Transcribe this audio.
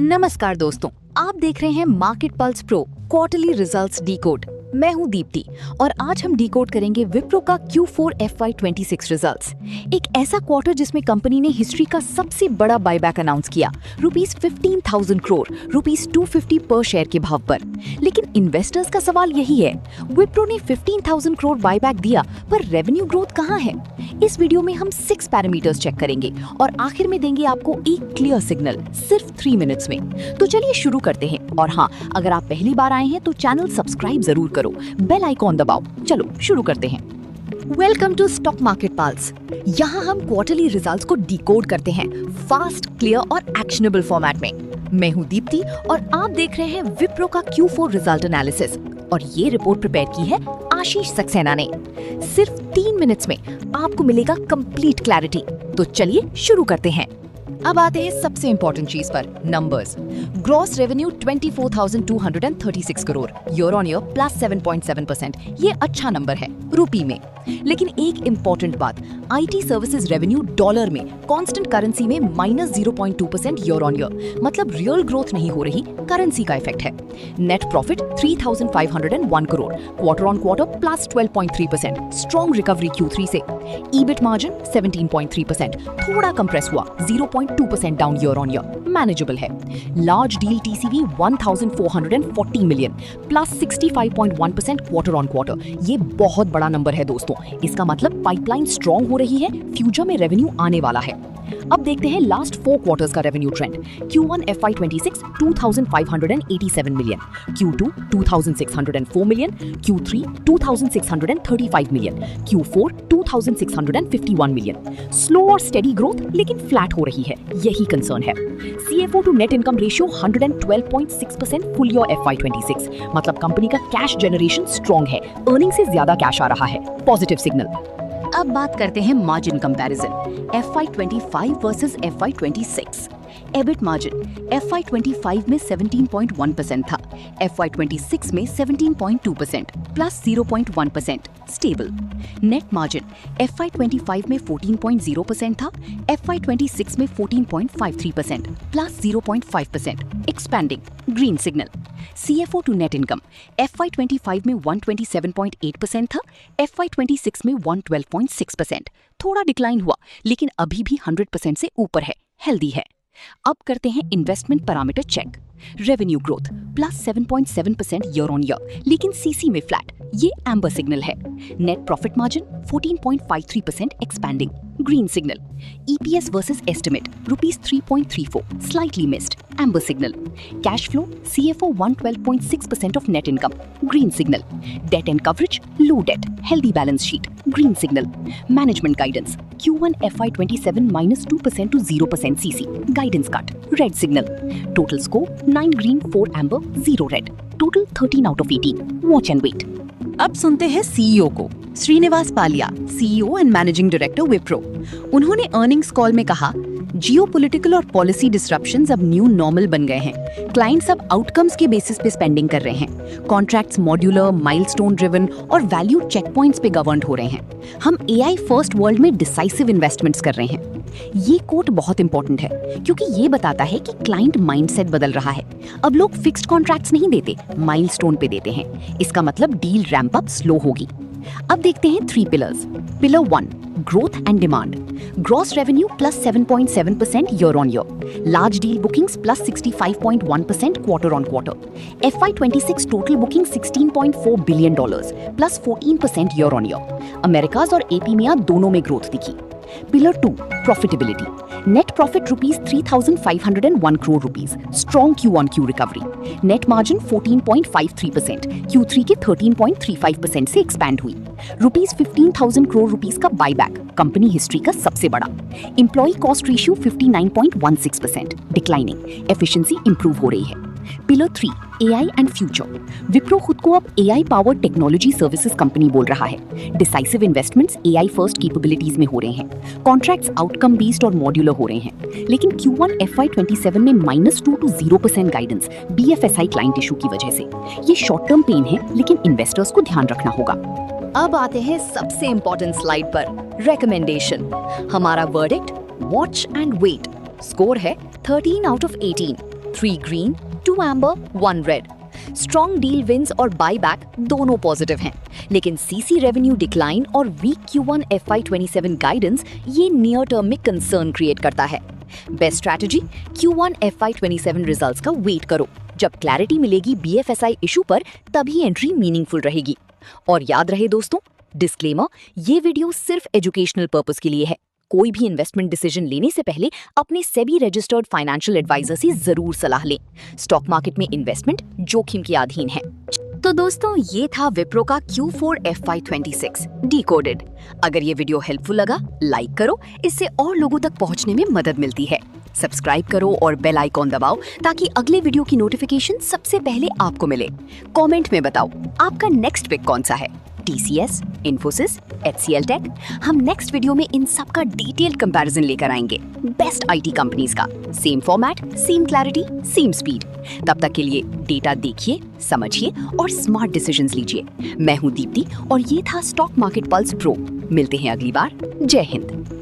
नमस्कार दोस्तों, आप देख रहे हैं market pulse pro quarterly results decode. मैं हूं दीप्ति और आज हम डीकोड करेंगे विप्रो का Q4 FY26 रिजल्ट्स। एक ऐसा क्वार्टर जिसमें कंपनी ने हिस्ट्री का सबसे बड़ा बायबैक अनाउंस किया, ₹15,000 करोड़, ₹250 पर शेयर के भाव पर। लेकिन इन्वेस्टर्स का सवाल यही है, विप्रो ने 15,000 करोड़ बायबैक दिया पर रेवेन्यू ग्रोथ कहाँ है? इस वीडियो में हम 6 पैरामीटर्स चेक करेंगे और आखिर में देंगे आपको एक क्लियर सिग्नल सिर्फ 3 मिनट्स में। तो चलिए शुरू करते हैं। और हाँ, अगर आप पहली बार आए हैं तो चैनल सब्सक्राइब जरूर करो, बेल आइकॉन दबाओ। चलो शुरू करते हैं। Welcome to stock market pulse. यहाँ हम क्वार्टरली रिजल्ट्स को डिकोड करते हैं फास्ट, क्लियर और एक्शनेबल फॉर्मेट में। मैं हूँ दीप्ति और आप देख रहे हैं विप्रो का Q4 रिजल्ट एनालिसिस। और ये रिपोर्ट प्रिपेयर की है आशीष सक्सेना ने। सिर्फ 3 मिनट्स में आपको मिलेगा कंप्लीट क्लैरिटी। तो चलिए शुरू करते हैं। अब आते हैं सबसे इंपॉर्टेंट चीज पर, numbers. Gross revenue 24,236 crore, year on year +7.7%। ये अच्छा नंबर है रुपी में। लेकिन एक इंपॉर्टेंट बात, आईटी सर्विसेज रेवेन्यू डॉलर में कांस्टेंट करेंसी में -0.2% ईयर ऑन ईयर, मतलब रियल ग्रोथ नहीं हो रही, करेंसी का इफेक्ट है। Net profit 3,501 crore, quarter on quarter +12.3%, strong recovery Q3 से। ईबिट मार्जिन 17.3%, थोड़ा कंप्रेस हुआ, 0.2% down year on year, manageable है। Large deal TCV 1,440 million, +65.1% quarter on quarter. ये बहुत बड़ा नंबर है दोस्तों। इसका मतलब पाइपलाइन स्ट्रॉन्ग हो रही है, फ्यूचर में रेवेन्यू आने वाला है। अब देखते हैं लास्ट 4 क्वार्टर्स का revenue trend. Q1 FY26 2,587 million, Q2 2,604 million, Q3 2,635 million, Q4 2,651 million. Slow और स्टेडी ग्रोथ लेकिन फ्लैट हो रही है, यही कंसर्न है। CFO to net income ratio 112.6% full year FY26, मतलब कंपनी का कैश जनरेशन स्ट्रॉन्ग है, अर्निंग से ज्यादा कैश आ रहा है, पॉजिटिव सिग्नल। अब बात करते हैं margin comparison, FY25 versus FY26। EBIT margin FY25 में 17.1% था, FY26 में 17.2%, +0.1%, स्टेबल। नेट मार्जिन FY25 में 14.0% था, FY26 में 14.53%, +0.5%, expanding, green signal. CFO to net income FY25 में 127.8% था, FY26 में 112.6%, थोड़ा डिक्लाइन हुआ लेकिन अभी भी 100% से ऊपर है, हेल्दी है। अब करते हैं investment parameter check. Revenue growth +7.7% year on year, लेकिन सीसी में फ्लैट, ये एम्बर सिग्नल है। Net profit margin 14.53%, expanding, green signal. EPS versus estimate ₹3.34, slightly missed, amber signal. Cash flow CFO 112.6% of net income, green signal. Debt and coverage low debt, healthy balance sheet, green signal. Management guidance Q1 FY27 -2% to 0% CC, guidance cut, red signal. Total score 9 green 4 amber 0 red, total 13 out of 18, watch and wait. अब सुनते हैं CEO को, Srinivas Pallia, CEO and managing director Wipro. उन्होंने earnings call में कहा, geopolitical और policy disruptions अब new normal बन गए हैं। क्लाइंट्स अब आउटकम्स के बेसिस पे स्पेंडिंग कर रहे हैं। कॉन्ट्रैक्ट्स मॉड्यूलर, माइलस्टोन ड्रिवन और वैल्यू चेक पॉइंट्स पे गवर्न्ड हो रहे हैं। हम AI फर्स्ट वर्ल्ड में डिसाइसिव इन्वेस्टमेंट्स कर रहे हैं। ये कोट बहुत इंपॉर्टेंट है क्योंकि ये बताता है कि क्लाइंट माइंडसेट बदल रहा है। अब लोग फिक्स्ड कॉन्ट्रैक्ट्स नहीं देते, माइलस्टोन पे देते हैं। इसका मतलब डील रैंप अप स्लो होगी। अब देखते हैं 3 pillars. Pillar 1, growth and demand. Gross revenue +7.7% year on year, large deal bookings +65.1% quarter on quarter. FY26 total booking $16.4 billion, +14% year on year. Americas और APMEA दोनों में ग्रोथ दिखी। Pillar 2, profitability. Net profit ₹3,501 crore, strong Q1Q recovery. Net margin 14.53%, Q3 के 13.35% से expand हुई। ₹15,000 करोड़ का buyback, company history का सबसे बड़ा। Employ cost ratio 59.16%, declining, efficiency improve हो रही है। Pillar 3, AI and future. Wipro खुद को अब AI power technology services company बोल रहा है। Decisive investments AI first capabilities में हो रहे हैं। कॉन्ट्रैक्ट्स आउटकम बेस्ड और मॉड्यूलर हो रहे हैं। लेकिन Q1 FY27 में -2 to 0% guidance BFSI client issue की वजह से। ये शॉर्ट टर्म पेन है, लेकिन इन्वेस्टर्स को ध्यान रखना होगा। अब आते हैं सबसे इंपॉर्टेंट स्लाइड पर, रिकमेंडेशन। हमारा verdict, watch and wait. Score है 13 out of 18, 3 green, 2 amber, 1 red. Strong deal wins और बायबैक दोनों पॉजिटिव हैं, लेकिन सीसी रेवेन्यू डिक्लाइन और वीक Q1 FY27 गाइडेंस ये नियर टर्म में कंसर्न क्रिएट करता है। Best strategy, Q1 FY27 results का वेट करो। जब क्लैरिटी मिलेगी BFSI इशू पर, तभी एंट्री मीनिंगफुल रहेगी। और याद रहे दोस्तों, डिस्क्लेमर, ये वीडियो सिर्फ एजुकेशनल पर्पस के लिए है। कोई भी इन्वेस्टमेंट डिसीजन लेने से पहले अपने सेबी रजिस्टर्ड फाइनेंशियल एडवाइजर से जरूर सलाह लें। स्टॉक मार्केट में इन्वेस्टमेंट जोखिम के अधीन है। तो दोस्तों, ये था विप्रो का Q4 FY26 डिकोडेड। अगर ये वीडियो हेल्पफुल लगा, लाइक करो, इससे और लोगों तक पहुंचने में मदद मिलती है। सब्सक्राइब करो और बेल आइकॉन दबाओ ताकि अगले वीडियो की नोटिफिकेशन सबसे पहले आपको मिले। कमेंट में बताओ आपका नेक्स्ट पिक कौन सा है, TCS, इन्फोसिस, HCL टेक। हम नेक्स्ट वीडियो में इन सब का डिटेल्ड कंपैरिजन लेकर आएंगे, बेस्ट IT कंपनीज का। Same format, same clarity, same speed. तब तक के लिए डेटा देखिए, समझिए और स्मार्ट डिसीजंस लीजिए। मैं हूं दीप्ति और ये था स्टॉक मार्केट पल्स प्रो। मिलते हैं अगली बार। जय हिंद।